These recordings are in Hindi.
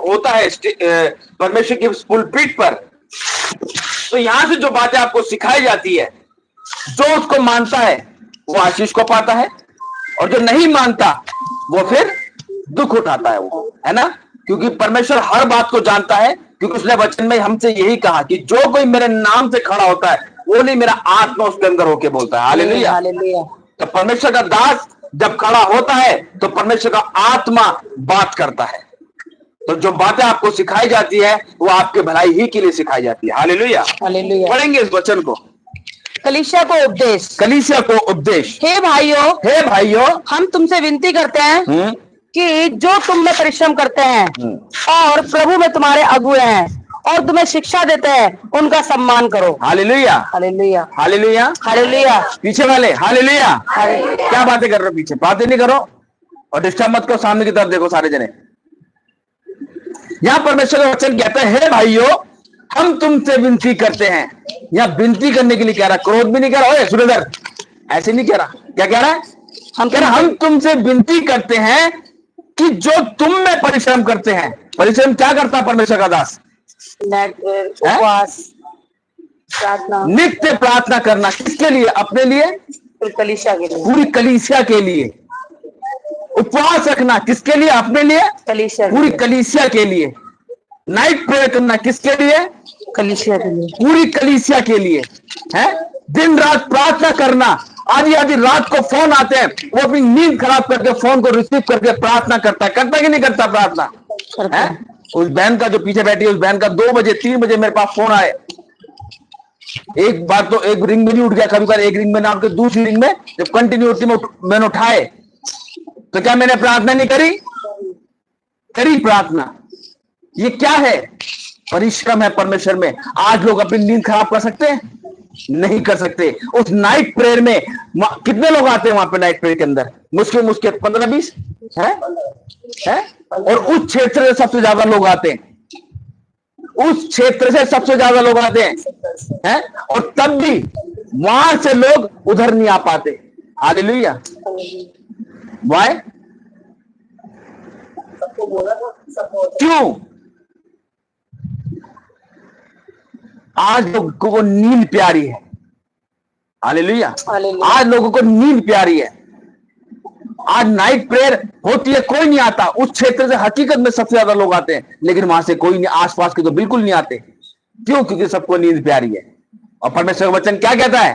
होता है परमेश्वर की पुलपिट पर, तो यहां से जो बातें आपको सिखाई जाती है, जो उसको मानता है वो आशीष को पाता है, और जो नहीं मानता वो फिर दुख उठाता है, वो है ना। क्योंकि परमेश्वर हर बात को जानता है, क्योंकि उसने वचन में हमसे यही कहा कि जो कोई मेरे नाम से खड़ा होता है वो नहीं, मेरा आत्मा उसके अंदर होके बोलता है। Hallelujah, hallelujah. तो परमेश्वर का दास जब खड़ा होता है तो परमेश्वर का आत्मा बात करता है। तो जो बातें आपको सिखाई जाती है वो आपके भलाई ही के लिए सिखाई जाती है। Hallelujah, hallelujah. पढ़ेंगे इस वचन को। कलीसिया को उपदेश, कलीसिया को उपदेश। हे भाइयों, हम तुमसे विनती करते हैं कि जो तुम में परिश्रम करते हैं और प्रभु में तुम्हारे अगुए हैं और तुम्हें शिक्षा देते हैं, उनका सम्मान करो। Hallelujah, hallelujah, hallelujah, hallelujah. पीछे वाले हालेलुया, क्या बातें कर रहे हो? पीछे बातें नहीं करो और डिस्टर्ब मत करो, सामने की तरफ देखो सारे जने। यहां परमेश्वर का वचन कहता है, हे भाइयों, हम तुमसे विनती करते हैं। यहां विनती करने के लिए कह रहा, क्रोध भी नहीं कह रहा। ओए सुरेंद्र, ऐसे नहीं कह रहा। क्या कह रहा है? हम कह रहे हम तुमसे विनती करते हैं कि जो तुम में परिश्रम करते हैं। परिश्रम क्या करता है परमेश्वर का दास? उपवास, प्रार्थना, नित्य प्रार्थना करना। किसके लिए? अपने लिए, कलीसिया के लिए, पूरी कलीसिया के लिए। उपवास रखना किसके लिए? अपने लिए, कलीसिया, पूरी कलीसिया के लिए। नाइट प्रेयर करना किसके लिए? कलीसिया के लिए, पूरी कलीसिया के लिए है। दिन रात प्रार्थना करना। आधी आधी रात को फोन आते हैं, वो अपनी नींद खराब करके फोन को रिसीव करके प्रार्थना करता कि नहीं करता प्रार्थना? है उस बहन का जो पीछे बैठी है, उस बहन का 2 बजे 3 बजे मेरे पास फोन आए। एक बार तो एक रिंग में नहीं उठ गया, कभी बार एक रिंग में ना उठ के दूसरी रिंग में जब कंटिन्यूटी में मैंने उठाए तो क्या मैंने प्रार्थना नहीं करी प्रार्थना। ये क्या है? परिश्रम है परमेश्वर में। आज लोग अपनी नींद खराब कर सकते हैं? नहीं कर सकते। उस नाइट प्रेयर में कितने लोग आते हैं वहां पे नाइट प्रेयर के अंदर? मुश्किल 15-20 है? और उस क्षेत्र से सबसे ज्यादा लोग आते हैं। उस क्षेत्र से सबसे ज्यादा लोग आते हैं और तब भी वहां से लोग उधर नहीं आ पाते। हालेलुया। वाई? क्यों? आज लोगों को नींद प्यारी है। हालेलुया। आज लोगों को नींद प्यारी है। आज नाइट प्रेयर होती है, कोई नहीं आता। उस क्षेत्र से हकीकत में सबसे ज्यादा लोग आते हैं, लेकिन वहां से कोई नहीं, आसपास के तो बिल्कुल नहीं आते। क्यों? क्योंकि सबको नींद प्यारी है। और परमेश्वर का वचन क्या कहता है?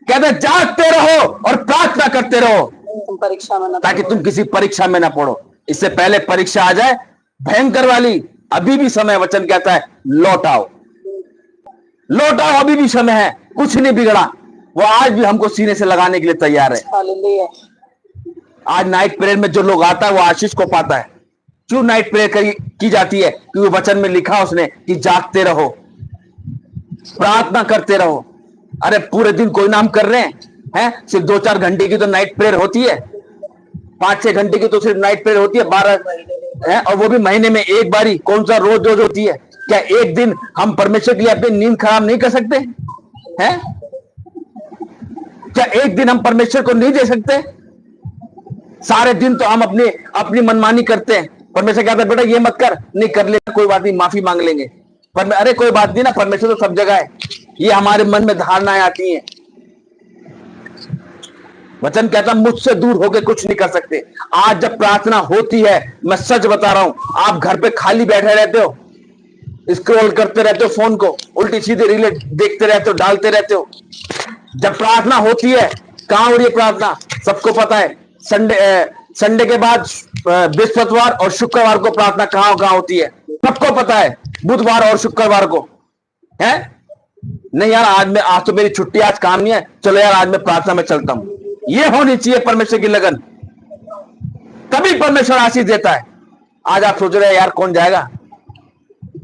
कहता है जागते रहो और प्रार्थना करते रहो परीक्षा में, ताकि तुम किसी परीक्षा में ना पड़ो। इससे पहले परीक्षा आ जाए भयंकर वाली। अभी भी समय, वचन कहता है लौट आओ, लौट आओ, अभी भी समय है। कुछ नहीं बिगड़ा। वो आज भी हमको सीने से लगाने के लिए तैयार है। आज नाइट प्रेयर में जो लोग आता है वो आशीष को पाता है। क्यों नाइट प्रेयर की जाती है? क्योंकि वचन में लिखा उसने कि जागते रहो, प्रार्थना करते रहो। अरे पूरे दिन कोई नाम कर रहे हैं? सिर्फ 2-4 घंटे की तो नाइट प्रेयर होती है, 5-6 घंटे की तो सिर्फ नाइट प्रेयर होती है, 12 है, और वो भी महीने में एक बारी। कौन सा रोज रोज होती है? क्या एक दिन हम परमेश्वर के लिए अपनी नींद खराब नहीं कर सकते हैं? क्या एक दिन हम परमेश्वर को नहीं दे सकते? सारे दिन तो हम अपनी मनमानी करते हैं। परमेश्वर कहता है बेटा ये मत कर, नहीं कर ले, कोई बात नहीं, माफी मांग लेंगे। पर अरे कोई बात नहीं ना, परमेश्वर तो सब जगह है। ये हमारे मन में धारणाएं आती हैं। वचन कहता मुझसे दूर होकर कुछ नहीं कर सकते। आज जब प्रार्थना होती है, मैं सच बता रहा हूं, आप घर पे खाली बैठे रहते हो, स्क्रॉल करते रहते हो, फोन को उल्टी सीधे रीलें देखते रहते हो, डालते रहते हो। जब प्रार्थना होती है, कहां हो रही है प्रार्थना? सबको पता है। संडे के बाद बृहस्पतिवार और शुक्रवार को प्रार्थना कहां होती है? सबको पता है। बुधवार और शुक्रवार को है। नहीं यार आज तो मेरी छुट्टी, आज काम नहीं है, चलो यार आज मैं प्रार्थना में चलता हूं। ये होनी चाहिए परमेश्वर की लगन, तभी परमेश्वर आशीष देता है। आज आप सोच रहे हैं यार कौन जाएगा?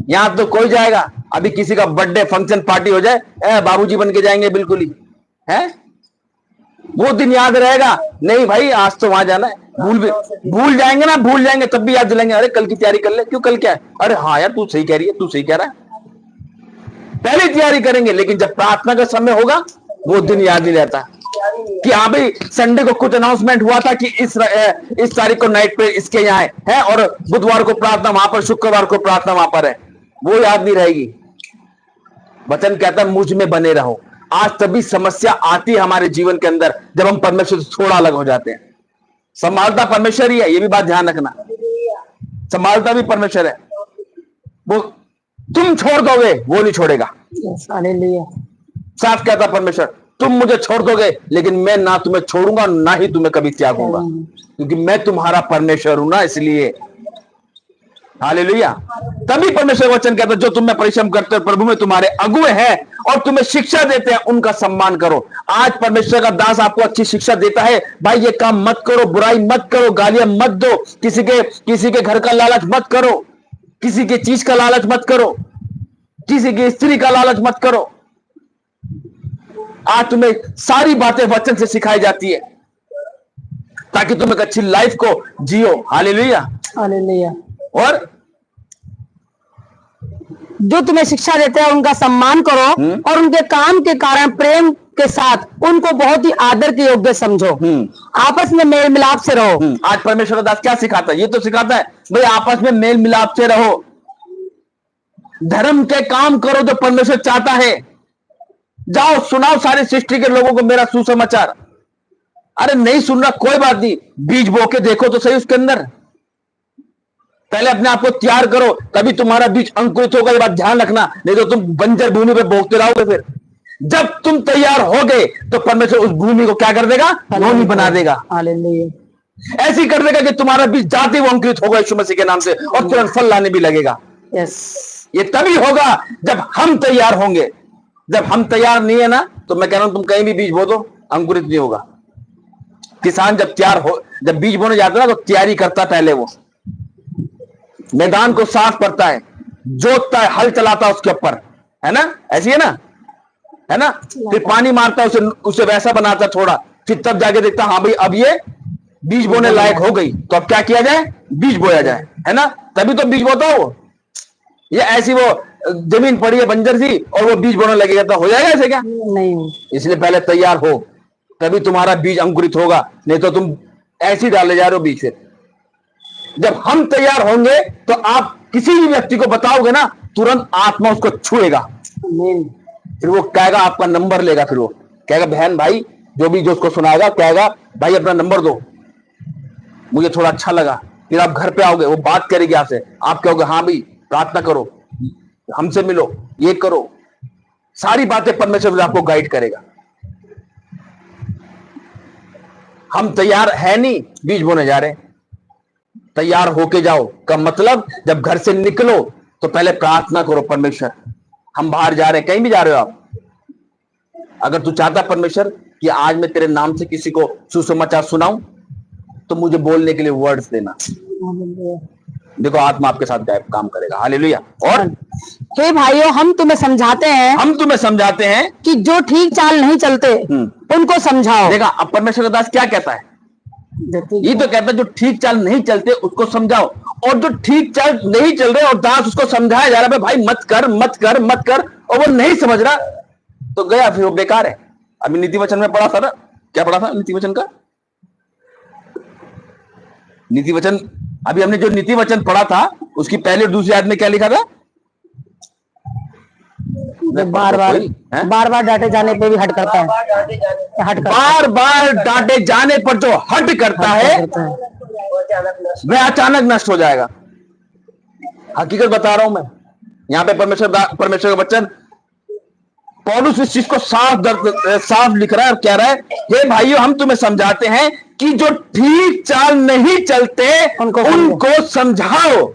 यहां तो कोई जाएगा। अभी किसी का बर्थडे फंक्शन पार्टी हो जाए, बाबूजी बन के जाएंगे बिल्कुल ही है। वो दिन याद रहेगा? नहीं भाई आज तो वहां जाना है। भूल जाएंगे ना, भूल जाएंगे तब भी याद दिलाएंगे, अरे कल की तैयारी कर ले। क्यों? कल क्या है? अरे हाँ यार तू सही कह रही है, तू सही कह रहा है। पहले तैयारी करेंगे, लेकिन जब प्रार्थना का समय होगा वो दिन याद नहीं रहता। कि हाँ भाई संडे को कुछ अनाउंसमेंट हुआ था कि इस तारीख को नाइट पे इसके यहाँ है और बुधवार को प्रार्थना वहां पर, शुक्रवार को प्रार्थना वहां पर है, वो याद नहीं रहेगी। वचन कहता है मुझ में बने रहो। आज तभी समस्या आती है हमारे जीवन के अंदर जब हम परमेश्वर से थोड़ा अलग हो जाते हैं। संभालता परमेश्वर ही है, ये भी बात ध्यान रखना, संभालता भी परमेश्वर है। वो तुम छोड़ दोगे, वो नहीं छोड़ेगा। साफ कहता परमेश्वर, तुम मुझे छोड़ दोगे लेकिन मैं ना तुम्हें छोड़ूंगा ना ही तुम्हें कभी त्यागूंगा, क्योंकि मैं तुम्हारा परमेश्वर हूं ना, इसलिए। हालेलुया। तभी परमेश्वर वचन कहता है जो तुम में परिश्रम करते हो, प्रभु में तुम्हारे अगुए हैं और तुम्हें शिक्षा देते हैं, उनका सम्मान करो। आज परमेश्वर का दास आपको अच्छी शिक्षा देता है, भाई ये काम मत करो, बुराई मत करो, गालियां मत दो, किसी के घर का लालच मत करो, किसी की चीज का लालच मत करो, किसी की स्त्री का लालच मत करो। आज तुम्हें सारी बातें वचन से सिखाई जाती है ताकि तुम एक अच्छी लाइफ को जियो। Hallelujah, hallelujah. और जो तुम्हें शिक्षा देते हैं उनका सम्मान करो और उनके काम के कारण प्रेम के साथ उनको बहुत ही आदर के योग्य समझो। आपस में मेल मिलाप से रहो। आज परमेश्वर दास क्या सिखाता है? ये तो सिखाता है भाई आपस में मेल मिलाप से रहो, धर्म के काम करो जो परमेश्वर चाहता है। जाओ सुनाओ सारी सृष्टि के लोगों को मेरा सुसमाचार। अरे नहीं सुन रहा कोई बात नहीं, बीज बो के देखो तो सही उसके अंदर। पहले अपने आप को तैयार करो, तभी तुम्हारा बीज अंकुरित होगा। ये बात ध्यान रखना, नहीं तो तुम बंजर भूमि पे बोगते रहोगे। फिर जब तुम तैयार होगे तो परमेश्वर उस भूमि को क्या कर देगा? लोनी बना देगा। ऐसी कर देगा कि तुम्हारा बीज जाते वो अंकुरित होगा यीशु मसीह के नाम से, और तुरंत फल लाने भी लगेगा। ये तभी होगा जब हम तैयार होंगे। जब हम तैयार नहीं है ना, तो मैं कह रहा हूं तुम कहीं भी बीज बो दो, अंकुरित नहीं होगा। किसान जब बीज बोने जाता है ना, तो तैयारी करता पहले, वो मैदान को साफ करता है, जोतता है, हल चलाता है उसके ऊपर, है ना? ऐसी है ना? फिर पानी मारता है, उसे वैसा बनाता थोड़ा, फिर तब जाके देखता हाँ भाई अब ये बीज बोने लायक हो गई, तो अब क्या किया जाए? बीज बोया जाए, है ना? तभी तो बीज बोता है वो। ये ऐसी वो जमीन पड़ी है बंजर सी और वो बीज बोने लगेगा तो हो जाएगा ऐसे? क्या नहीं। इसलिए पहले तैयार हो, तभी तुम्हारा बीज अंकुरित होगा, नहीं तो तुम ऐसे डाले जा रहे हो बीज। फिर जब हम तैयार होंगे तो आप किसी भी व्यक्ति को बताओगे ना, तुरंत आत्मा उसको छुएगा। फिर वो कहेगा, आपका नंबर लेगा, फिर वो कहेगा बहन भाई जो उसको सुनाएगा कहेगा भाई अपना नंबर दो, मुझे थोड़ा अच्छा लगा। फिर आप घर पे आओगे, वो बात करेगी आपसे, आप कहोगे हाँ भाई प्रार्थना करो, हमसे मिलो, ये करो। सारी बातें परमेश्वर आपको गाइड करेगा। हम तैयार है नहीं, बीज बोने जा रहे हैं। तैयार होके जाओ का मतलब जब घर से निकलो तो पहले प्रार्थना करो, परमेश्वर हम बाहर जा रहे हैं, कहीं भी जा रहे हो आप, अगर तू चाहता परमेश्वर कि आज मैं तेरे नाम से किसी को सुसमाचार सुनाऊं, तो मुझे बोलने के लिए वर्ड्स देना। देखो आत्मा आपके साथ काम करेगा। हालेलुया। और हे भाइयों, हम तुम्हें समझाते हैं कि जो ठीक चाल नहीं चलते उनको समझाओ। देखा अब परमेश्वर का दास क्या कहता है? ये तो कहता है जो ठीक चाल नहीं चलते उसको समझाओ, और जो ठीक चाल नहीं चल रहे और दास उसको समझाया जा रहा है भाई मत कर मत कर मत कर, और वो नहीं समझ रहा तो गया, फिर वो बेकार है। अभी नीति वचन में पढ़ा था ना, क्या पढ़ा था नीति वचन का? नीति वचन अभी हमने जो नीति वचन पढ़ा था उसकी पहले और दूसरी आयत में क्या लिखा था? बार बार डांटे जाने पे भी हट करता है। बार बार डांटे जाने पर जो हट करता है वह अचानक नष्ट हो जाएगा। हकीकत बता रहा हूं मैं, यहां पे परमेश्वर का वचन पौलुस इस चीज को साफ लिख रहा है और कह रहा है, हे भाइयों हम तुम्हें समझाते हैं कि जो ठीक चाल नहीं चलते उनको समझाओ।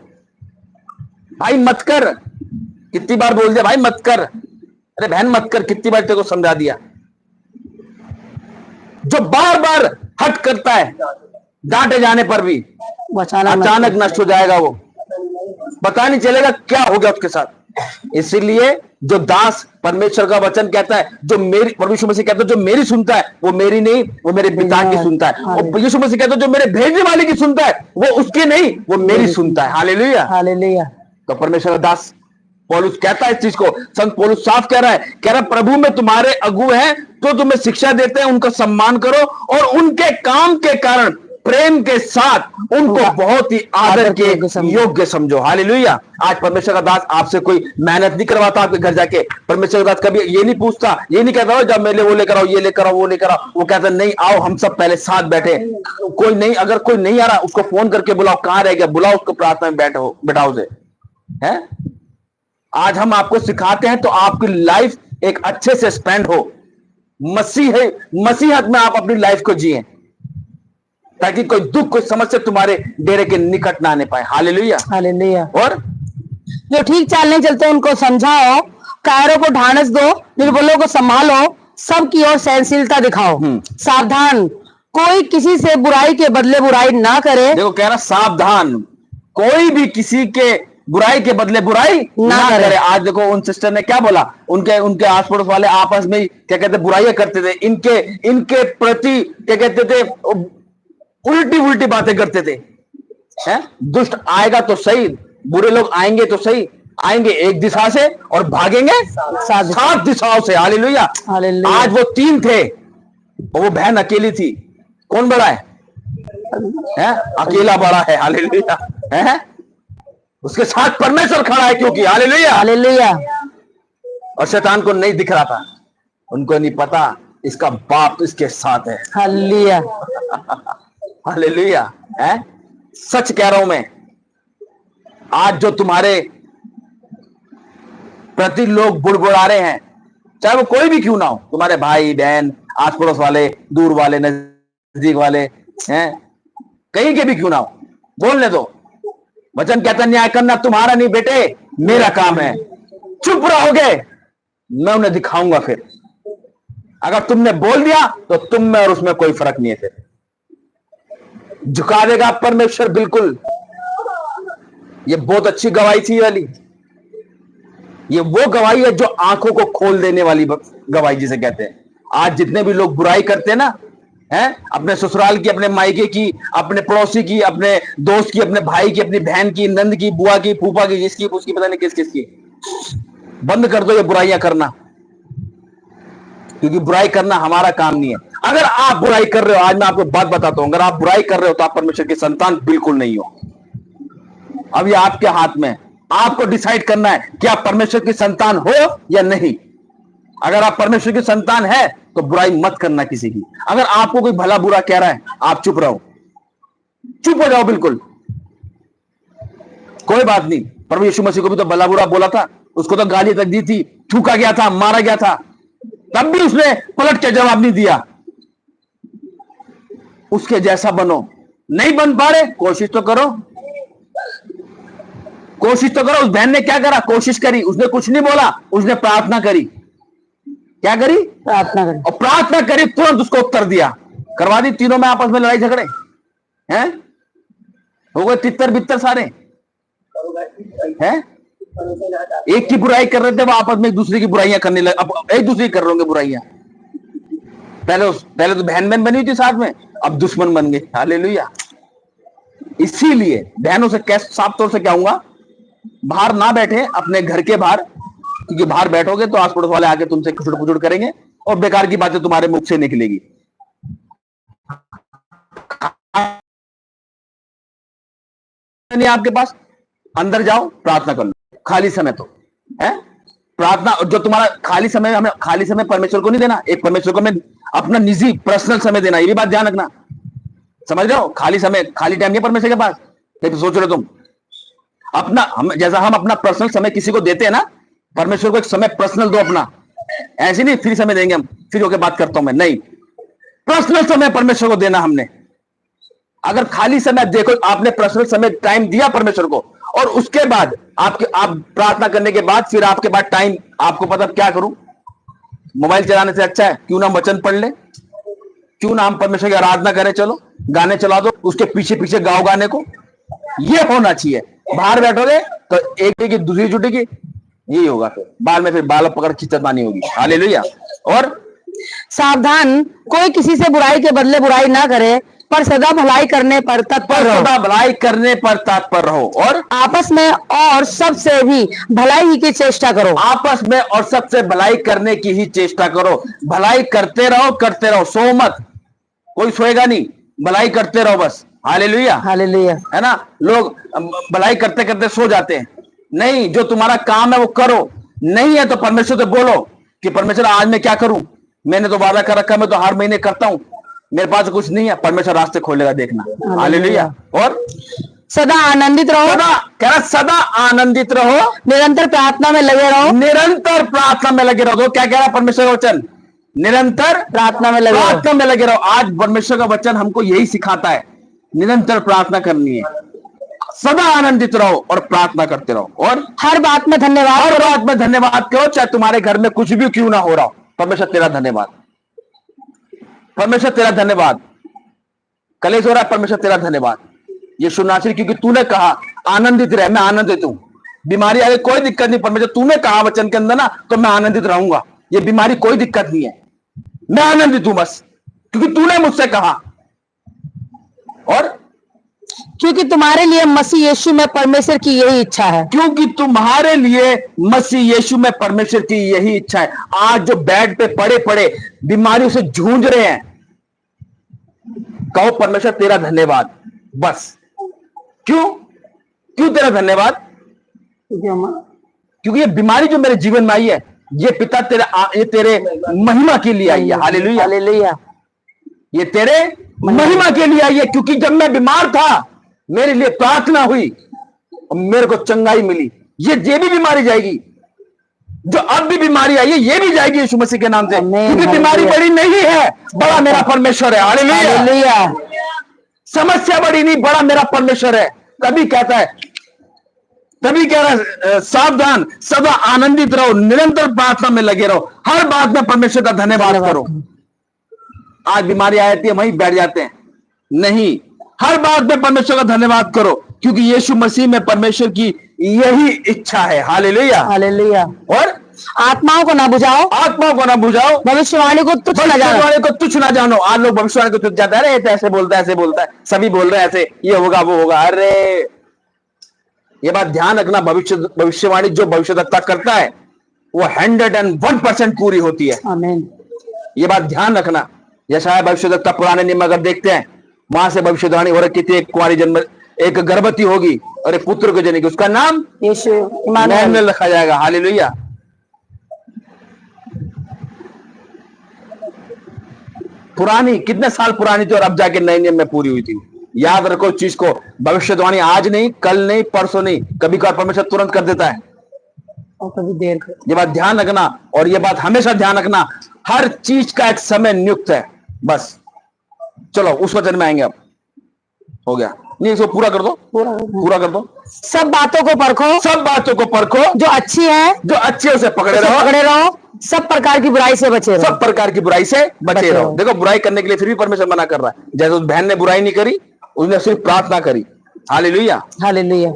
भाई मत कर, कितनी बार बोल दिया भाई मत कर, अरे बहन मत कर, कितनी बार तेरे को समझा दिया। जो बार बार हट करता है डांटे जाने पर भी अचानक नष्ट हो जाएगा, वो पता नहीं चलेगा क्या हो गया उसके साथ। इसीलिए जो दास परमेश्वर का वचन कहता है, जो मेरी परमेश्वर मसीह कहता है जो मेरी सुनता है वो मेरी नहीं, वो मेरे पिता की सुनता है। और यीशु मसीह कहता है जो मेरे भेजने वाले की सुनता है वो उसकी नहीं, वो मेरी सुनता है। Hallelujah hallelujah. तो परमेश्वर का दास पौलुस कहता है इस चीज को, संत पौलुस साफ कह रहा है, कह रहा है प्रभु में तुम्हारे अगुए हैं तो तुम्हें शिक्षा देते हैं, उनका सम्मान करो और उनके काम के कारण प्रेम के साथ उनको बहुत ही आदर के योग्य समझो। हालेलुया। आज परमेश्वर का दास आपसे कोई मेहनत नहीं करवाता आपके घर जाके। परमेश्वर का दास कभी ये नहीं पूछता, ये नहीं कहता जब मेरे वो लेकर आओ, ये लेकर आओ, वो लेकर आओ। वो कहता नहीं, आओ हम सब पहले साथ बैठे। कोई नहीं, अगर कोई नहीं आ रहा उसको फोन करके बुलाओ, कहां रह गया, बुलाओ उसको, प्रार्थना में बैठाओ से है। आज हम आपको सिखाते हैं तो आपकी लाइफ एक अच्छे से स्पेंड हो, मसीहत में आप अपनी लाइफ को जिए, ताकि कोई दुख कोई समस्या तुम्हारे डेरे के निकट ना आने पाए। Hallelujah, hallelujah. और जो ठीक चाल नहीं चलते उनको समझाओ, कायरों को ढांढस दो, निर्बलों को संभालो, सबकी ओर सहनशीलता दिखाओ। सावधान, कोई किसी से बुराई के बदले बुराई ना करे। देखो कह रहा सावधान, कोई भी किसी के बुराई के बदले बुराई ना करे। आज देखो उन सिस्टर ने क्या बोला, उनके आस पड़ोस वाले आपस में क्या कहते बुराइयां करते थे, इनके प्रति क्या कहते थे, उल्टी बातें करते थे। हैं? दुष्ट आएगा तो सही, बुरे लोग आएंगे तो सही, आएंगे एक दिशा से और भागेंगे 7 दिशाओं से। हालेलुया। आज वो 3 थे, वो बहन अकेली थी। कौन बड़ा है? अकेला बड़ा है। हालेलुया। है? उसके साथ परमेश्वर खड़ा है, क्योंकि हालेलुया, हालेलुया। और शैतान को नहीं दिख रहा था, उनको नहीं पता इसका बाप इसके साथ है। Hallelujah, hallelujah. है? सच कह रहा हूं मैं, आज जो तुम्हारे प्रति लोग बुड़बुड़ा रहे हैं, चाहे वो कोई भी क्यों ना हो, तुम्हारे भाई बहन, आस पड़ोस वाले, दूर वाले, नजदीक वाले हैं, कहीं के भी क्यों ना हो, बोलने दो। वचन कहता न्याय करना तुम्हारा नहीं बेटे, मेरा काम है। चुप रहोगे, मैं उन्हें दिखाऊंगा। फिर अगर तुमने बोल दिया तो तुम में और उसमें कोई फर्क नहीं है। फिर झुका देगा परमेश्वर, बिल्कुल। ये बहुत अच्छी गवाही थी वाली। ये वो गवाही है जो आंखों को खोल देने वाली गवाही जिसे कहते हैं। आज जितने भी लोग बुराई करते हैं ना, हैं, अपने ससुराल की, अपने मायके की, अपने पड़ोसी की, अपने दोस्त की, अपने भाई की, अपनी बहन की, नंद की, बुआ की, फूफा की, जिसकी उसकी, पता नहीं किस किस की, बंद कर दो ये बुराइयां करना, क्योंकि बुराई करना हमारा काम नहीं है। अगर आप बुराई कर रहे हो, आज मैं आपको बात बताता हूं, अगर आप बुराई कर रहे हो तो आप परमेश्वर के संतान बिल्कुल नहीं हो। अब ये आपके हाथ में, आपको डिसाइड करना है कि आप परमेश्वर की संतान हो या नहीं। अगर आप परमेश्वर की संतान है तो बुराई मत करना किसी की। अगर आपको कोई भला बुरा कह रहा है, आप चुप रहो, चुप हो जाओ, बिल्कुल कोई बात नहीं। प्रभु यीशु मसीह को भी तो भला बुरा बोला था, उसको तो गाली तक दी थी, थूका गया था, मारा गया था, तब भी उसने पलट के जवाब नहीं दिया। उसके जैसा बनो। नहीं बन पा रहे, कोशिश तो करो, कोशिश तो करो। उस बहन ने क्या करा, कोशिश करी, उसने कुछ नहीं बोला, उसने प्रार्थना करी। क्या करी? प्रार्थना करी। और प्रार्थना करी, तुरंत उसको उत्तर दिया, करवा दी। तीनों में आपस में लड़ाई झगड़े हैं, हो गए तितर बितर सारे हैं। एक की बुराई कर रहे थे, वो आपस में एक दूसरे की बुराइयां करने लगे। अब एक दूसरे की कर रहे होंगे बुराइयां। पहले तो बहन बहन बनी थी साथ में, अब दुश्मन बन गए। हालेलुया। इसीलिए बहनों से कैसे साफ तौर से कहूंगा, बाहर ना बैठे, अपने घर के बाहर, क्योंकि बाहर बैठोगे तो आस पड़ोस वाले आके तुमसे कुचड़ पुचड़ करेंगे और बेकार की बातें तुम्हारे मुख से निकलेगी। नहीं आपके पास, अंदर जाओ, प्रार्थना कर लो, खाली समय तो है प्रार्थना। जो तुम्हारा खाली समय, हमें खाली समय परमेश्वर को नहीं देना, एक परमेश्वर को हमें अपना निजी पर्सनल समय देना। ये भी बात ध्यान रखना, समझ रहे हो? खाली समय, खाली टाइम नहीं परमेश्वर के पास। तो सोच रहे हो तुम अपना, जैसा हम अपना पर्सनल समय किसी को देते हैं ना, परमेश्वर को एक समय पर्सनल दो अपना। ऐसे नहीं फ्री समय देंगे हम, फ्री होकर बात करता हूं मैं, नहीं, पर्सनल समय परमेश्वर को देना हमने। अगर खाली समय देखो, आपने पर्सनल समय टाइम दिया परमेश्वर को, और उसके बाद आप प्रार्थना करने के बाद, फिर आपके बाद टाइम, आपको पता क्या करूं, मोबाइल चलाने से अच्छा है क्यों ना वचन पढ़ ले, क्यों ना हम परमेश्वर की आराधना करें, चलो गाने चला दो, उसके पीछे पीछे गाओ गाने को। ये होना चाहिए। बाहर बैठोगे तो एक की दूसरी जुटेगी, यही होगा। फिर बाल में फिर बाल पकड़ खिंचतानी होगी। हालेलुया। और सावधान, कोई किसी से बुराई के बदले बुराई ना करे, पर सदा भलाई करने पर तत्पर पर रहो, सदा भलाई करने पर तत्पर रहो, और आपस में और सबसे भी भलाई ही की चेष्टा करो। आपस में और सबसे भलाई करने की ही चेष्टा करो। भलाई करते रहो, सो मत, कोई सोएगा नहीं, भलाई करते रहो बस। Hallelujah, hallelujah. है ना। लोग भलाई करते करते सो जाते हैं। नहीं, जो तुम्हारा काम है वो करो। नहीं है तो परमेश्वर से बोलो कि परमेश्वर आज मैं क्या करूं, मैंने तो वादा कर रखा है, मैं तो हर महीने करता हूं, मेरे पास कुछ नहीं है। परमेश्वर रास्ते खोलेगा, देखना। हालेलुया। और सदा आनंदित रहो, सदा, कह रहा सदा आनंदित रहो, निरंतर प्रार्थना में लगे रहो, निरंतर प्रार्थना में लगे रहो। तो क्या कह रहा है परमेश्वर का वचन? निरंतर प्रार्थना में लगे रहो। प्रार्थना में लगे रहो। आज परमेश्वर का वचन हमको यही सिखाता है, निरंतर प्रार्थना करनी है, सदा आनंदित रहो और प्रार्थना करते रहो, और हर बात में धन्यवाद हर करो। बात में धन्यवाद करो, चाहे तुम्हारे घर में कुछ भी क्यों ना हो रहा हो। परमेश्वर तेरा धन्यवाद, परमेश्वर तेरा धन्यवाद। कलेश हो रहा है, परमेश्वर तेरा धन्यवाद। यीशु नासरी, क्योंकि तूने कहा आनंदित रहे, मैं आनंदित हूं। बीमारी आगे कोई दिक्कत नहीं, परमेश्वर तूने कहा वचन के अंदर ना, तो मैं आनंदित रहूंगा। ये बीमारी कोई दिक्कत नहीं है, मैं आनंदित हूं बस, क्योंकि तूने मुझसे कहा। और क्योंकि तुम्हारे लिए मसीह यीशु में परमेश्वर की यही इच्छा है। क्योंकि तुम्हारे लिए मसीह यीशु में परमेश्वर की यही इच्छा है। आज जो बेड पे पड़े पड़े बीमारियों से जूझ रहे हैं, कहो परमेश्वर तेरा धन्यवाद बस। क्यों तेरा धन्यवाद? क्योंकि ये बीमारी जो मेरे जीवन में आई है, ये पिता ये तेरे महिमा के लिए आई है। Hallelujah, hallelujah. ये तेरे महिमा के लिए आई है। क्योंकि जब मैं बीमार था, मेरे लिए प्रार्थना हुई और मेरे को चंगाई मिली। ये भी बीमारी जाएगी, जो अब भी बीमारी आई है ये भी जाएगी यीशु मसीह के नाम से। क्योंकि बीमारी बड़ी नहीं है, बड़ा मेरा परमेश्वर है। हालेलुया। समस्या बड़ी नहीं, बड़ा मेरा परमेश्वर है। तभी कहता है, तभी कह रहा है सावधान, सदा आनंदित रहो, निरंतर प्रार्थना में लगे रहो, हर बात में परमेश्वर का धन्यवाद करो। आज बीमारी आ जाती है, वहीं बैठ जाते हैं। नहीं, हर बात में परमेश्वर का धन्यवाद करो, क्योंकि यीशु मसीह में परमेश्वर की यही इच्छा है। Hallelujah, hallelujah. और आत्माओं को ना बुझाओ, आत्माओं को ना बुझाओ, भविष्यवाणी को तुच्छ न जानो। भविष्यवाणी को तुच्छ ना जानो। आज लोग भविष्यवाणी को तुच्छ जाता है, अरे ऐसे बोलता है, ऐसे बोलता है, सभी बोल रहे हैं ऐसे, ये होगा वो होगा। अरे ये बात ध्यान रखना, भविष्यवाणी जो भविष्यवक्ता करता है वो 101% पूरी होती है। आमीन। ये बात ध्यान रखना। यशायाह भविष्यवक्ता पुराने नियम अगर देखते हैं, वहां से भविष्यवाणी हो रही थी, एक कुंवारी जन्म, एक गर्भवती होगी और एक पुत्र को जनेगी, उसका नाम यीशु इम्मानुएल रखा जाएगा। हालेलुया। पुरानी कितने साल पुरानी थी और अब जाके नए नियम में पूरी हुई थी। याद रखो चीज को, भविष्यवाणी आज नहीं, कल नहीं, परसों नहीं, कभी कभार परमेश्वर तुरंत कर देता है और कभी देर कर। ये बात ध्यान रखना, और ये बात हमेशा ध्यान रखना, हर चीज का एक समय नियुक्त है। बस चलो उस वचन में आएंगे। अब हो गया नहीं, इसको पूरा कर दो, पूरा कर दो। सब बातों को परखो, सब बातों को परखो, जो अच्छी है, जो अच्छे उसे पकड़े रहो, सब प्रकार की बुराई से बचे रहो। सब प्रकार की बुराई से बचे रहो। देखो बुराई करने के लिए फिर भी परमेश्वर मना कर रहा है। जैसे उस बहन ने बुराई नहीं करी, उसने सिर्फ प्रार्थना करी। Hallelujah, hallelujah.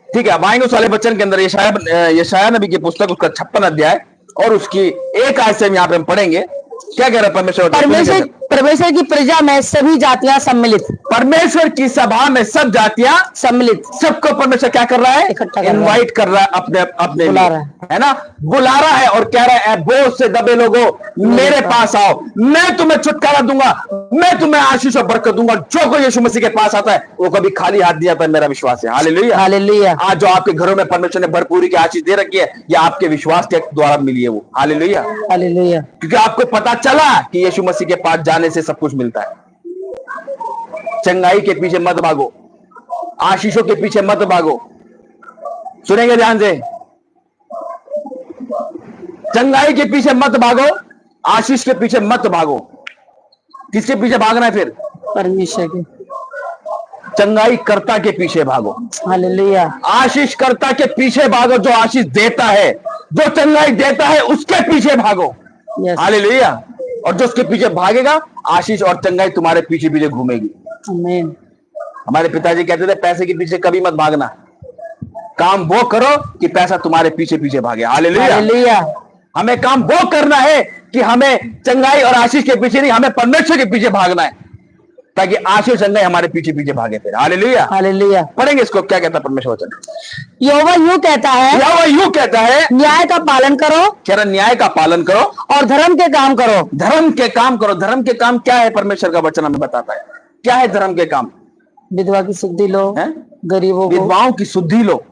ठीक है, अब आएंगे उस वाले वचन के अंदर, यशायाह नबी की पुस्तक, उसका 56 अध्याय और उसकी एक आयत से यहाँ पे हम पढ़ेंगे। क्या कह रहा है परमेश्वर? परमेश्वर की प्रजा में सभी जातियां सम्मिलित, परमेश्वर की सभा में सब जातियां सम्मिलित, सबको परमेश्वर क्या कर रहा है? इकट्ठा कर रहा है, इनवाइट कर रहा है, अपने बुला लिए, रहा है ना, बुला रहा है और कह रहा है बोझ से दबे लोगों मेरे पास आओ, मैं तुम्हें छुटकारा दूंगा, मैं तुम्हें आशीष और बरकत दूंगा। जो कोई यीशु मसीह के पास आता है वो कभी खाली हाथ नहीं आता है, मेरा विश्वास है। Hallelujah, hallelujah. आज जो आपके घरों में परमेश्वर ने भरपूरी की आशीष दे रखी है, ये आपके विश्वास के द्वारा मिली है वो। Hallelujah, hallelujah. क्योंकि आपको पता चला कि यीशु मसीह के पास जाने से सब कुछ मिलता है। चंगाई के पीछे मत भागो, आशीषों के पीछे मत भागो। सुनेंगे ध्यान से, चंगाई के पीछे मत भागो, आशीष के पीछे मत भागो। किसके पीछे भागना है फिर? परमेश्वर के, चंगाई कर्ता के पीछे भागो, हालेलुया। आशीष कर्ता के पीछे भागो, जो आशीष देता है, जो चंगाई देता है उसके पीछे भागो। Yes, hallelujah. और जो उसके पीछे भागेगा, आशीष और चंगाई तुम्हारे पीछे पीछे घूमेगी। आमीन। हमारे पिताजी कहते थे पैसे के पीछे कभी मत भागना, काम वो करो कि पैसा तुम्हारे पीछे पीछे भागे। Hallelujah, hallelujah. हमें काम वो करना है कि हमें चंगाई और आशीष के पीछे नहीं, हमें परमेश्वर के पीछे भागना है। ताकि आशीष संग हमारे पीछे पीछे भागे फिर। हालेलुया। हालेलुया। पढ़ेंगे इसको, क्या कहता है परमेश्वर वचन। यहोवा यूं कहता है, यहोवा यूं कहता है, न्याय का पालन करो, कह रहा न्याय का पालन करो और धर्म के काम करो। धर्म के काम करो। धर्म के काम क्या है? परमेश्वर का वचन हमें बताता है क्या है धर्म के काम। विधवा की शुद्धि लो, है? गरीबों को, विधवाओं की शुद्धि लो,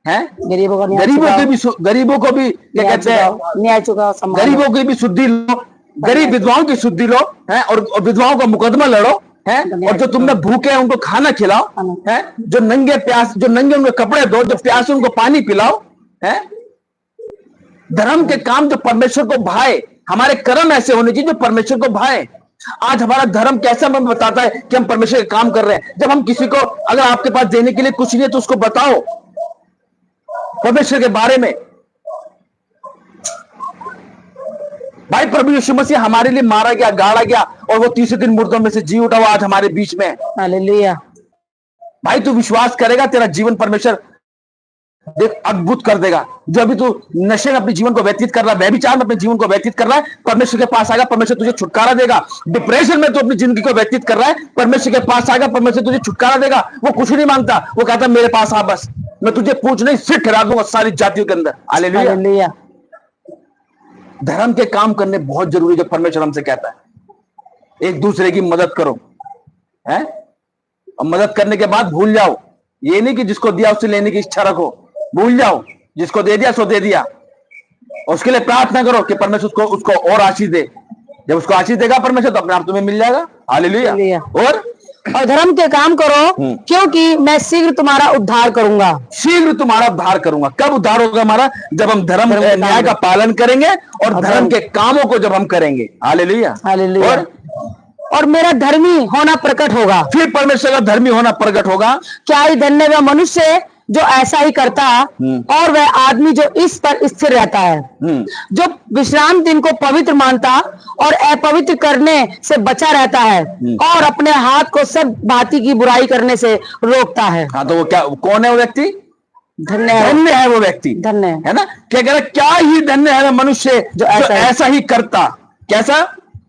है? गरीबों का न्याय गरीबों को भी क्या कहते हैं? न्याय चुकाओ, सम्मान गरीबों की भी शुद्धि लो, गरीब विधवाओं की शुद्धि लो, है? और विधवाओं का मुकदमा लड़ो, है? और जो तुमने भूखे हैं उनको खाना खिलाओ, है? जो नंगे उनको कपड़े दो, जो प्यासे उनको पानी पिलाओ, है? धर्म के काम जो परमेश्वर को भाए, हमारे कर्म ऐसे होने चाहिए जो परमेश्वर को भाए। आज हमारा धर्म कैसा हमें बताता है कि हम परमेश्वर के काम कर रहे हैं। जब हम किसी को, अगर आपके पास देने के लिए कुछ नहीं है तो उसको बताओ परमेश्वर के बारे में। भाई प्रभु यीशु मसीह हमारे लिए मारा गया, गाड़ा गया, और वो तीसरे दिन मुर्दों में से जी उठा हुआ आज हमारे बीच में। हालेलुया। भाई तू विश्वास करेगा, तेरा जीवन परमेश्वर देख अद्भुत कर देगा। जो अभी तू नशे में अपने जीवन को व्यतीत कर रहा है, व्यभिचार में अपने जीवन को व्यतीत कर रहा है, परमेश्वर के पास आएगा, परमेश्वर तुझे छुटकारा देगा। डिप्रेशन में तू अपनी जिंदगी को व्यतीत कर रहा है, परमेश्वर के पास आएगा, परमेश्वर तुझे छुटकारा देगा। वो कुछ नहीं मांगता, वो कहता मेरे पास आ, बस मैं तुझे पूछ नहीं सिर ठहरा दूंगा सारी जातियों के अंदर। हालेलुया। धर्म के काम करने बहुत जरूरी है, जो परमेश्वर हमसे कहता है। एक दूसरे की मदद करो, है? और मदद करने के बाद भूल जाओ। ये नहीं कि जिसको दिया उससे लेने की इच्छा रखो, भूल जाओ। जिसको दे दिया सो दे दिया। उसके लिए प्रार्थना करो कि परमेश्वर उसको और आशीष दे। जब उसको आशीष देगा परमेश्वर तो अपने आप तुम्हें मिल जाएगा। हालेलुया। और धर्म के काम करो, क्योंकि मैं शीघ्र तुम्हारा उद्धार करूंगा। शीघ्र तुम्हारा उद्धार करूंगा। कब उद्धार होगा हमारा? जब हम धर्म न्याय का पालन करेंगे और धर्म के कामों को जब हम करेंगे। हालेलुया। हालेलुया। और मेरा धर्मी होना प्रकट होगा। फिर परमेश्वर का धर्मी होना प्रकट होगा। क्या ही धन्य वह मनुष्य जो ऐसा ही करता, और वह आदमी जो इस पर स्थिर रहता है, जो विश्राम दिन को पवित्र मानता और अपवित्र करने से बचा रहता है, और अपने हाथ को सब भांति की बुराई करने से रोकता है। हाँ, तो वो क्या, कौन है वो व्यक्ति? धन्य है वो व्यक्ति। धन्य है ना? क्या कह रहा? क्या ही धन्य है मनुष्य जो ऐसा ही करता। कैसा?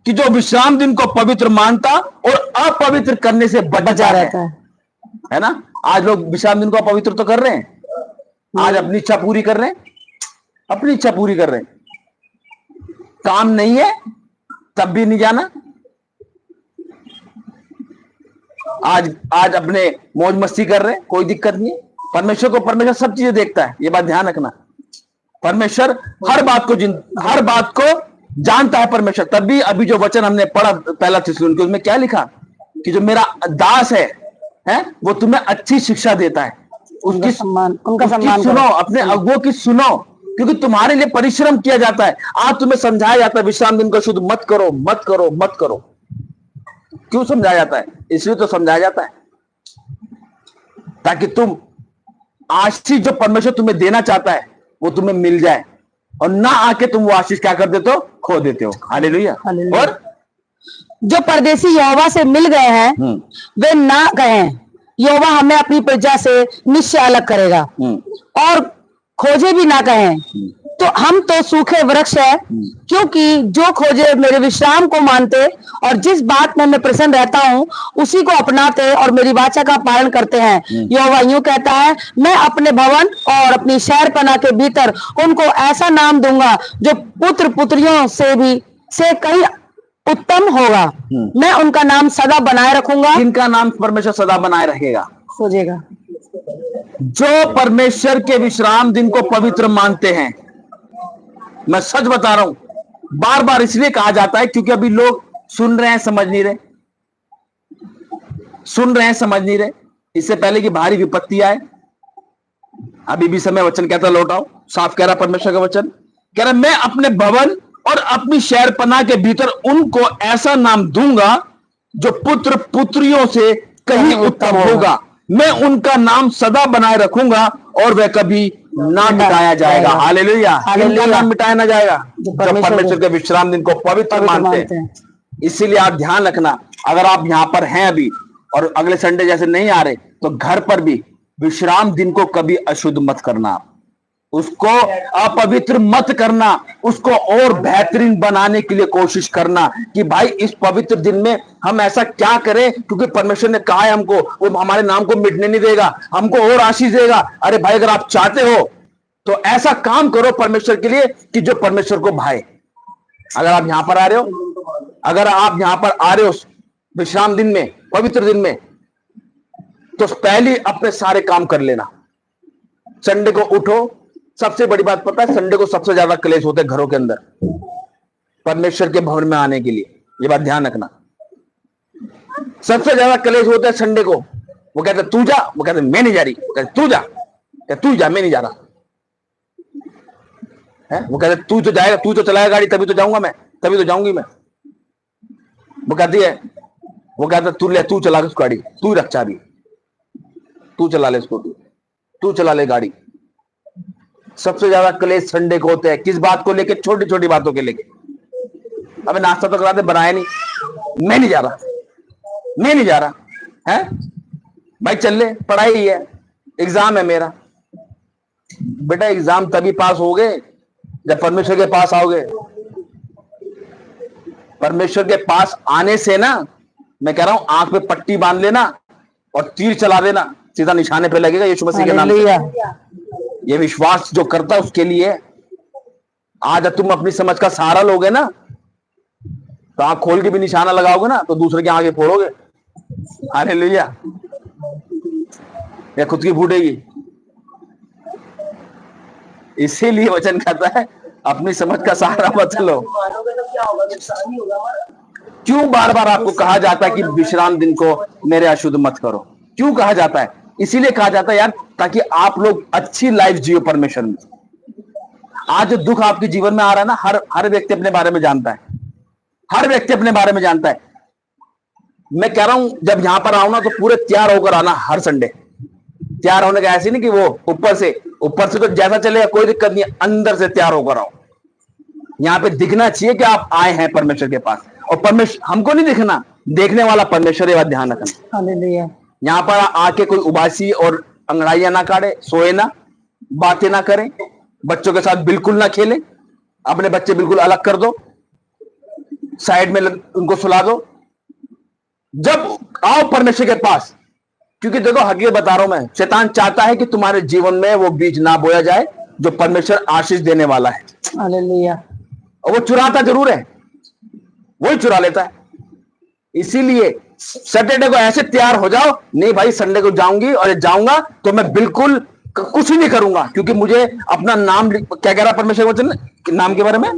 कि जो विश्राम दिन को पवित्र मानता और अपवित्र करने से बचा रहता है ना? आज लोग विश्राम दिन को अपवित्र तो कर रहे हैं, आज अपनी इच्छा पूरी कर रहे हैं, अपनी इच्छा पूरी कर रहे हैं। काम नहीं है तब भी नहीं जाना। आज अपने मौज मस्ती कर रहे हैं, कोई दिक्कत नहीं है। परमेश्वर सब चीजें देखता है, ये बात ध्यान रखना। परमेश्वर हर बात को जानता है परमेश्वर। तभी अभी जो वचन हमने पढ़ा पहला थिस्सलुनीके, उसमें क्या लिखा? कि जो मेरा दास है वो तुम्हें अच्छी शिक्षा देता है। उनका सम्मान सुनो, अपने अगुओं की सुनो, क्योंकि तुम्हारे लिए परिश्रम किया जाता है। आज तुम्हें समझाया जाता है विश्राम दिन को शुद्ध मत करो, मत करो, मत करो। क्यों समझाया जाता है? इसलिए तो समझाया जाता है ताकि तुम आशीष जो परमेश्वर तुम्हें देना चाहता है वो तुम्हें मिल जाए, और ना आके तुम वो आशीष क्या कर देते हो? खो देते हो। हालेलुया। और जो परदेसी यहोवा से मिल गए हैं वे ना कहें यहोवा हमें अपनी प्रजा से निश्चय अलग करेगा, और खोजे भी ना कहें तो हम तो सूखे वृक्ष है, क्योंकि जो खोजे मेरे विश्राम को मानते और जिस बात में मैं प्रसन्न रहता हूँ उसी को अपनाते और मेरी वाचा का पालन करते हैं। यहोवा यूं कहता है, मैं अपने भवन और अपनी शहरपनाह के भीतर उनको ऐसा नाम दूंगा जो पुत्र पुत्रियों से कहीं उत्तम होगा। मैं उनका नाम सदा बनाए रखूंगा। इनका नाम परमेश्वर सदा बनाए रखेगा, खोजेगा। जो परमेश्वर के विश्राम दिन को पवित्र मानते हैं। मैं सच बता रहा हूं, बार बार इसलिए कहा जाता है क्योंकि अभी लोग सुन रहे हैं, समझ नहीं रहे। इससे पहले कि भारी विपत्ति आए, अभी भी समय वचन कहता लौटाओ। साफ कह रहा परमेश्वर का वचन, कह रहा मैं अपने भवन और अपनी शहरपनाह के भीतर उनको ऐसा नाम दूंगा जो पुत्र पुत्रियों से कहीं उत्तम होगा। मैं उनका नाम सदा बनाए रखूंगा और वह कभी ना मिटाया जाएगा। हालेलुया। इनका नाम मिटाया ना जाएगा जो परमेश्वर के विश्राम दिन को पवित्र मानते हैं। इसीलिए आप ध्यान रखना, अगर आप यहां पर हैं अभी और अगले संडे जैसे नहीं आ रहे, तो घर पर भी विश्राम दिन को कभी अशुद्ध मत करना। उसको अपवित्र मत करना, उसको और बेहतरीन बनाने के लिए कोशिश करना कि भाई इस पवित्र दिन में हम ऐसा क्या करें, क्योंकि परमेश्वर ने कहा है हमको, वो हमारे नाम को मिटने नहीं देगा, हमको और आशीष देगा। अरे भाई, अगर आप चाहते हो तो ऐसा काम करो परमेश्वर के लिए कि जो परमेश्वर को भाए। अगर आप यहां पर आ रहे हो, अगर आप यहां पर आ रहे हो विश्राम दिन में, पवित्र दिन में, तो पहले अपने सारे काम कर लेना। संडे को उठो। सबसे बड़ी बात पता है, संडे को सबसे ज्यादा क्लेश होते हैं घरों के अंदर परमेश्वर के भवन में आने के लिए। ये बात ध्यान रखना, सबसे ज्यादा क्लेश होता है संडे को। वो कहते तू जा, वो कहते मैं नहीं जा रही, वो कहते तू जा, तू जा, मैं नहीं जा रहा है। वो कहते तू तो जाएगा, तू तो चलाएगा गाड़ी, तभी तो जाऊंगा मैं, तभी तो जाऊंगी मैं। वो कहती है, वो कहता तू ले, तू चला उस गाड़ी, तू रख चाबी, तू चला ले स्कूटी, तू चला ले गाड़ी। सबसे ज्यादा क्लेश संडे को होते हैं। किस बात को लेके? छोटी छोटी बातों के लेके। अबे नाश्ता तो कराते, बनाया नहीं, मैं नहीं जा रहा, मैं नहीं जा रहा है। भाई चल ले, पढ़ाई है, एग्जाम है मेरा। बेटा एग्जाम तभी पास होगे जब परमेश्वर के पास आओगे। परमेश्वर के पास आने से ना, मैं कह रहा हूं, आंख पे पट्टी बांध लेना और तीर चला देना, सीधा निशाने पे लगेगा यीशु मसीह के नाम से। ये विश्वास जो करता है उसके लिए। आज तुम अपनी समझ का सहारा लोगे ना, तो आंख खोल के भी निशाना लगाओगे ना, तो दूसरे के आगे फोड़ोगे। हालेलुया। या खुद की फूटेगी। इसीलिए वचन कहता है अपनी समझ का सहारा मत लो। क्यों बार बार आपको कहा जाता है कि विश्राम दिन को मेरे अशुद्ध मत करो? क्यों कहा जाता है? इसीलिए कहा जाता है यार, ताकि आप लोग अच्छी लाइफ जियो परमेश्वर में। आज जो दुख आपके जीवन में आ रहा है ना, हर व्यक्ति अपने बारे में जानता है, हर व्यक्ति अपने बारे में जानता है। मैं कह रहा हूं जब यहां पर आओ ना, तो पूरे तैयार होकर आना हर संडे। तैयार होने का ऐसे नहीं कि वो ऊपर से तो जैसा चलेगा कोई दिक्कत नहीं, अंदर से तैयार होकर आओ। यहां पे दिखना चाहिए कि आप आए हैं परमेश्वर के पास, और परमेश्वर हमको नहीं दिखना, देखने वाला परमेश्वर। ये बात ध्यान रखना। हालेलुया। यहां पर आके कोई उबासी और अंगड़ाइयां ना काटे, सोए ना, बातें ना करें, बच्चों के साथ बिल्कुल ना खेलें। अपने बच्चे बिल्कुल अलग कर दो, साइड में उनको सुला दो। जब आओ परमेश्वर के पास, क्योंकि देखो हकीकत बता रहा हूं मैं, शैतान चाहता है कि तुम्हारे जीवन में वो बीज ना बोया जाए जो परमेश्वर आशीष देने वाला है। हालेलुया। और वो चुराता जरूर है, वही चुरा लेता है। इसीलिए सैटरडे को ऐसे तैयार हो जाओ, नहीं भाई संडे को जाऊंगी, और जाऊंगा तो मैं बिल्कुल कुछ ही नहीं करूंगा, क्योंकि मुझे अपना नाम, क्या कह रहा परमेश्वर वचन नाम के बारे में,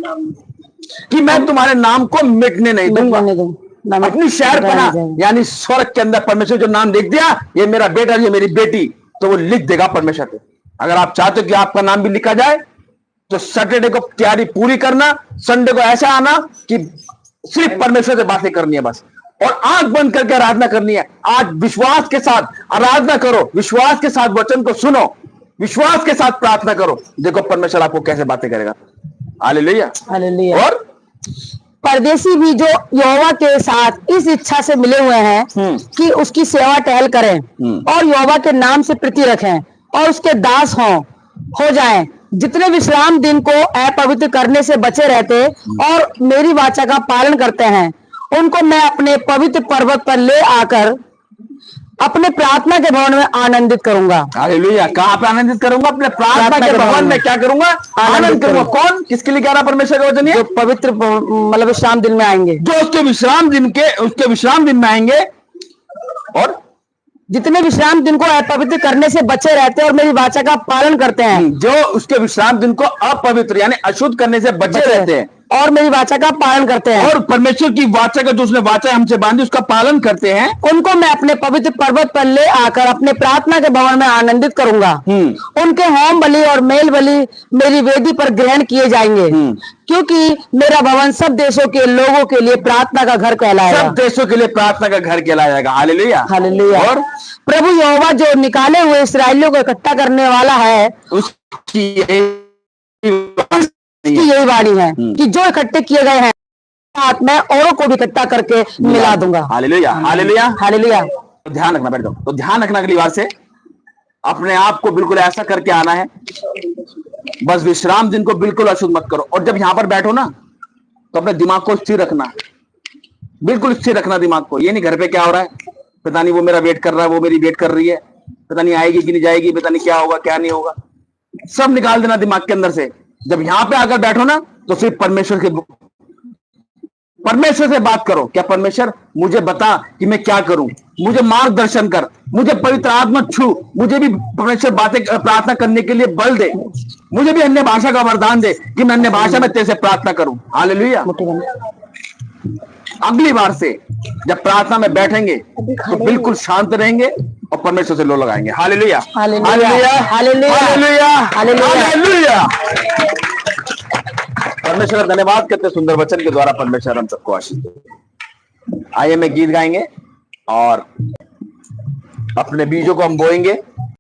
कि मैं तुम्हारे नाम को मिटने नहीं दूंगा। अपनी शहर पना यानी स्वर्ग के अंदर परमेश्वर जो नाम लिख दिया, ये मेरा बेटा, ये मेरी बेटी, तो वो लिख देगा परमेश्वर को। अगर आप चाहते हो कि आपका नाम भी लिखा जाए, तो सैटरडे को तैयारी पूरी करना, संडे को ऐसा आना कि सिर्फ परमेश्वर से बातें करनी है बस, और आंख बंद करके आराधना करनी है। आज विश्वास के साथ आराधना करो, विश्वास के साथ वचन को सुनो, विश्वास के साथ प्रार्थना करो। देखो परमेश्वर आपको कैसे बातें करेगा। हालेलुया। हालेलुया। और परदेसी भी जो यहोवा के साथ इस इच्छा से मिले हुए हैं कि उसकी सेवा टहल करें और यहोवा के नाम से प्रीति रखें और उसके दास हो जाएं, जितने विश्राम दिन को अपवित्र करने से बचे रहते और मेरी वाचा का पालन करते हैं, उनको मैं अपने पवित्र पर्वत पर ले आकर अपने प्रार्थना के भवन में आनंदित करूंगा। हालेलुया। कहां पे आनंदित करूंगा? अपने प्रार्थना के भवन में क्या करूंगा? आनंद करूंगा। कौन? किसके लिए कह रहा परमेश्वर का वचन? जो पवित्र मतलब विश्राम दिन में आएंगे, जो उसके विश्राम दिन में आएंगे, और जितने विश्राम दिन को अपवित्र करने से बचे रहते हैं और मेरी वाचा का पालन करते हैं। जो उसके विश्राम दिन को अपवित्र यानी अशुद्ध करने से बचे रहते हैं और मेरी वाचा का पालन करते हैं, और परमेश्वर की वाचा का जो उसने वाचा हमसे बांधी उसका पालन करते हैं, उनको मैं अपने पवित्र पर्वत पर ले आकर अपने प्रार्थना के भवन में आनंदित करूंगा। उनके होम बलि और मेल बलि मेरी वेदी पर ग्रहण किए जाएंगे, क्योंकि मेरा भवन सब देशों के लोगों के लिए प्रार्थना का घर कहलाएगा। सब देशों के लिए प्रार्थना का घर कहलाएगा। हालेलुया। हालेलुया। और प्रभु यहोवा जो निकाले हुए इस्राएलियों को इकट्ठा करने वाला है, उसकी यही वाणी है कि जो इकट्ठे किए गए हैं साथ मैं औरों को भी इकट्ठा करके मिला दूंगा। हालेलुया। हालेलुया। हालेलुया। तो ध्यान रखना, बैठ जाओ। तो ध्यान रखना, अगली बार से अपने आप को बिल्कुल ऐसा करके आना है बस विश्राम दिन को बिल्कुल अशुद्ध मत करो। और जब यहां पर बैठो ना तो अपने दिमाग को स्थिर रखना, बिल्कुल स्थिर रखना दिमाग को। ये नहीं घर पे क्या हो रहा है, पता नहीं वो मेरा वेट कर रहा है, वो मेरी वेट कर रही है, पता नहीं आएगी कि नहीं जाएगी, पता नहीं क्या होगा क्या नहीं होगा, सब निकाल देना दिमाग के अंदर से। जब यहां पे आकर बैठो ना तो सिर्फ परमेश्वर से बात करो। क्या परमेश्वर मुझे बता कि मैं क्या करूं, मुझे मार्गदर्शन कर, मुझे पवित्र आत्मा छू, मुझे भी परमेश्वर बातें प्रार्थना करने के लिए बल दे, मुझे भी अन्य भाषा का वरदान दे कि मैं अन्य भाषा में तेरे से प्रार्थना करूं। हालेलुया। अगली बार से जब प्रार्थना में बैठेंगे तो बिल्कुल शांत रहेंगे और परमेश्वर से लो लगाएंगे। Hallelujah, hallelujah, hallelujah, hallelujah. परमेश्वर का धन्यवाद करते सुंदर वचन के द्वारा परमेश्वर हम सबको आशीष दे। आइए मैं गीत गाएंगे और अपने बीजों को हम बोएंगे।